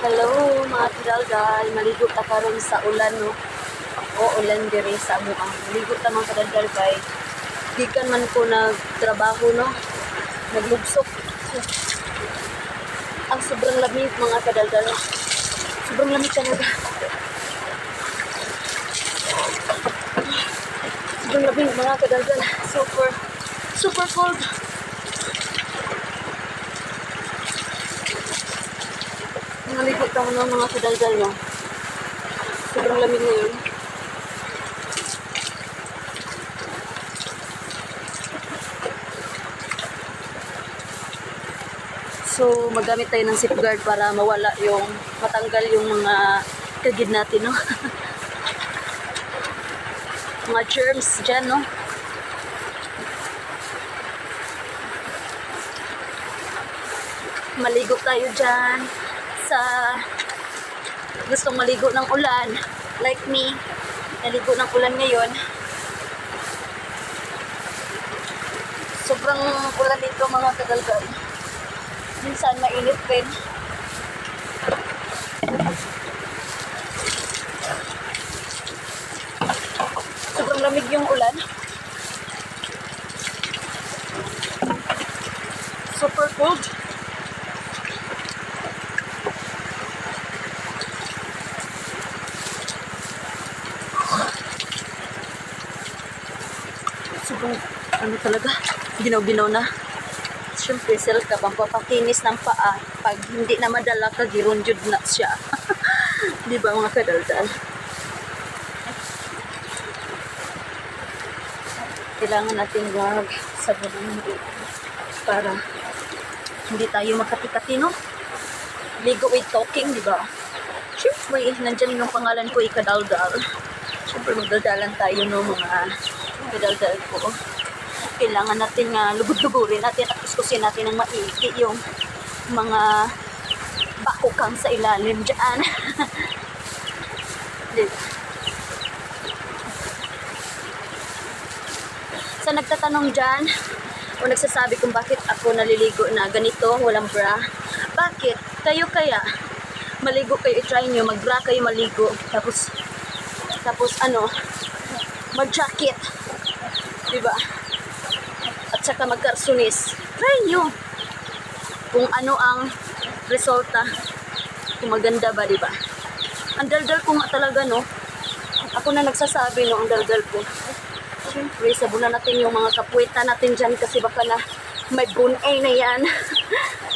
Hello mga kadalgal, maligo ta karon sa ulan no. O ulan diri sa amuang. Maligo ta mga kadalgal kay gikan man ko nagtrabaho no. Naglugsok. Ang sobrang lamig mga kadalgal. Sobrang lamig talaga. Sobrang lamig mga kadalgal. Super cold. Naligo tayo ng mga kadalgal no. Sobrang lamig ngayon. So, magamit tayo ng safeguard para matanggal yung mga kagid natin, no? Mga germs dyan, no? Maligo tayo dyan sa gustong maligo ng ulan. Like me, naligo ng ulan ngayon. Sobrang ulan dito mga kadalgal. Minsan mainit din. Sobrang lamig yung ulan. Super cold. Sobrang ano talaga, ginaw-ginaw na. Siyempre, ka pampapakinis ng paa. Pag hindi na madala ka, girunjud na siya. Di ba mga kadaldal? Kailangan natin sabunan para hindi tayo makati-kati, no? Ligo with talking, di ba? Siyempre, nandyan yung pangalan ko, ikadaldal. Siyempre, magdaldalan tayo, no, mga kadaldal ko. Kailangan natin lugod-lugurin natin at kuskusin natin ng maigi yung mga bakukang sa ilalim dyan. Diba? Sa nagtatanong dyan o nagsasabi kung bakit ako naliligo na ganito, walang bra, bakit? Kayo kaya maligo kayo, i-try nyo, mag-bra kayo maligo, tapos mag-jacket, diba? At saka magkarsunis. Try nyo kung ano ang resulta, kung maganda ba, diba? Ang daldal ko nga talaga, no? Ako na nagsasabi, no, ang daldal ko. Siyempre, sabunan natin yung mga kapweta natin dyan kasi baka na may bunay na yan.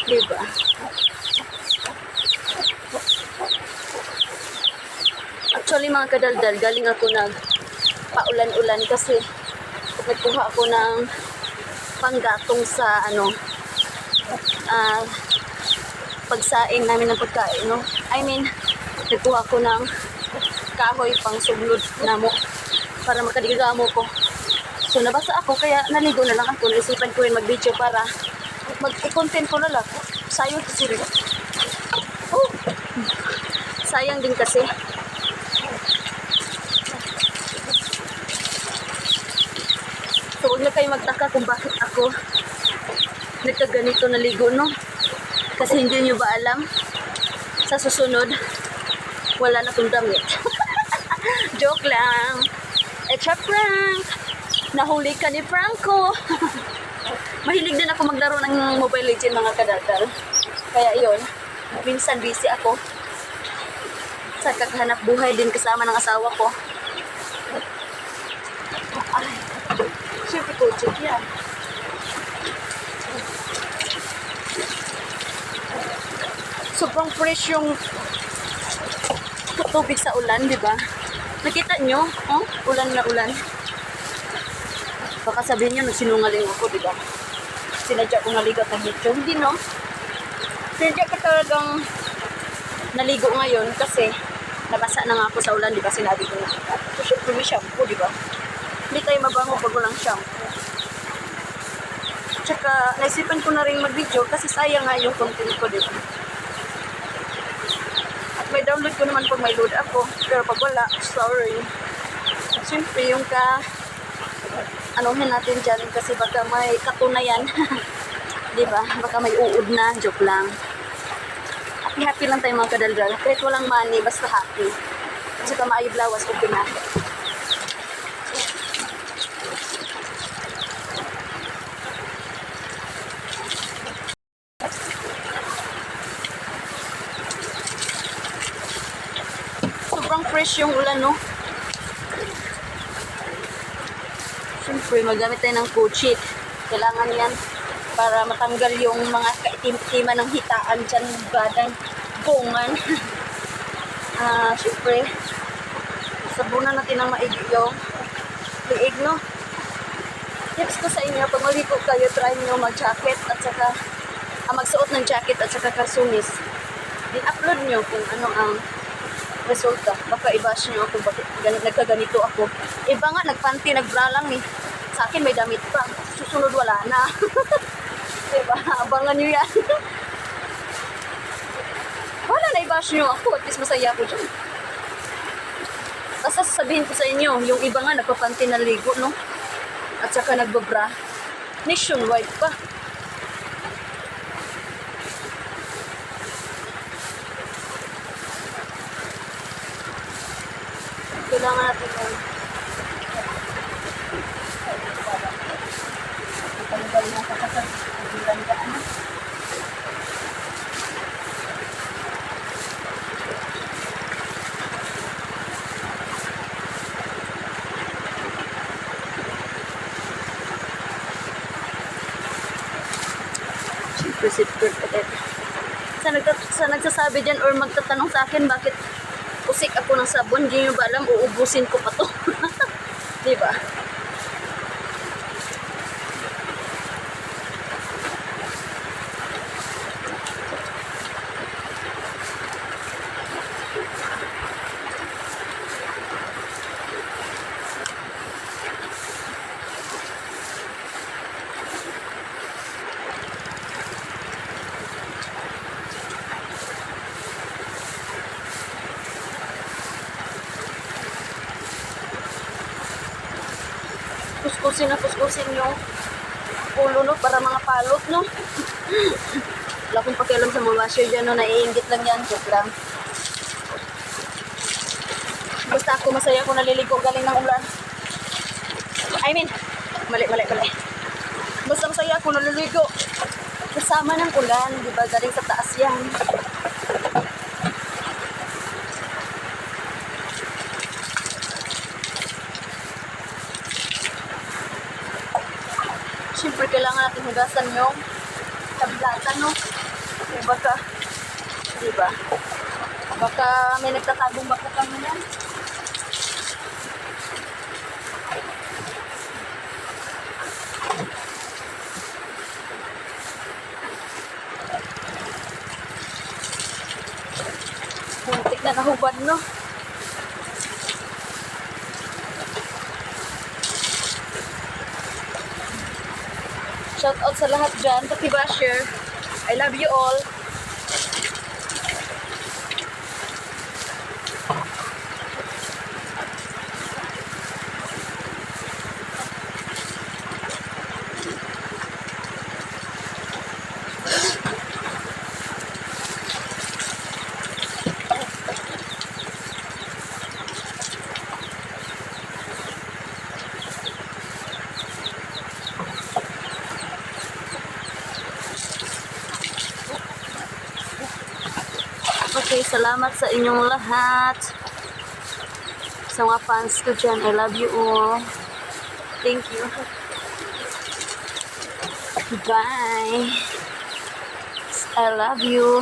Diba? Actually, mga kadaldal, galing ako paulan-ulan kasi nagkuha ako ng panggatong sa pagsaing namin ng pagkain, no? I mean, nagkuha ko ng kahoy pang suglod namo para makadigamo ko. So nabasa ako kaya naligo na lang ako. Naisipan ko rin mag-video para mag-content ko na lang. Sayang kasi rin. Oh, sayang din kasi. So huwag na kayo magtaka kung bakit ako nagkaganito naligo, no? Kasi hindi nyo ba alam, sa susunod, wala na kong damit. Joke lang. It's a prank. Nahuli ka ni Franco. Mahilig din ako maglaro ng Mobile Legends mga kadaldal. Kaya yun, minsan busy ako sa kaghanap buhay din kasama ng asawa ko. Ay, siyempre ko, check yan. Sobrang fresh yung tubig sa ulan, di ba? Nakita nyo? Oh, ulan na ulan. Baka sabihin nyo, nagsinungaling ako, di ba? Sinadya ko naligo ng video. Hindi, no? Sinadya ka talagang naligo ngayon kasi nabasa na nga ako sa ulan, di ba? Sinabi ko na. So, syempre may shampoo, di ba? Hindi tayo mabango pag walang shampoo. Tsaka, naisipan ko na rin mag-video kasi sayang nga yung content ko, di ba? May download ko naman pag may load ako. Pero pag wala, sorry. Siyempre, yung anuhin natin dyan kasi baka may katunayan. Diba? Baka may uod na. Joke lang. happy lang tayo mga kadaldal. Kahit walang money, basta happy. At saka maayod lawas, okay na. Sobrang fresh yung ulan, no? Siyempre, magamit tayo ng kuchit. Kailangan yan para matanggal yung mga kaitim-tima ng hitaan dyan, badan, bungan. Siyempre, sabunan natin ng maigi yung liig, no? Tips ko sa inyo, pag maligo kayo, try nyo mag-jacket at saka magsuot ng jacket at saka karsunis. Din-upload nyo kung ano ang resulta. Baka i-bash nyo ako, bakit nagkaganito ako. Iba nga, nagpanty, nagbra lang eh. Sa akin may damit pa. Susunod wala na. Diba? Abangan nyo yan. Wala na i-bash nyo ako. At least masaya ako dyan. Basta sasabihin ko sa inyo, yung iba nga nagpapanty na ligo, no? At saka nagbabra. Nationwide pa. Kailangan natin yung pagkagali ng kakasal. Pagkagali. Siyempre, sa nagsasabi dyan or magtatanong sa akin bakit usik ako ng sabon, hindi nyo ba alam, uubusin ko pa to. Diba? Kuskusin yung ulo, no, para mga palot, no. Wala akong pakialam sa mga washer dyan, no, naiinggit lang yan, joke lang. Basta ako masaya ako naliligo galing ng ulan. Mali. Basta masaya ako naliligo kasama ng ulan, di ba, galing sa taas yan. Siyempre, kailangan natin hugasan yung tablatan, no? Baka may nagtatagong baka kami yan. Muntik na nahubad, no? Shout out sa lahat dyan, pati basher. I love you all. Okay, salamat sa inyong lahat. Sa mga fans ko dyan, I love you all. Thank you. Bye. I love you.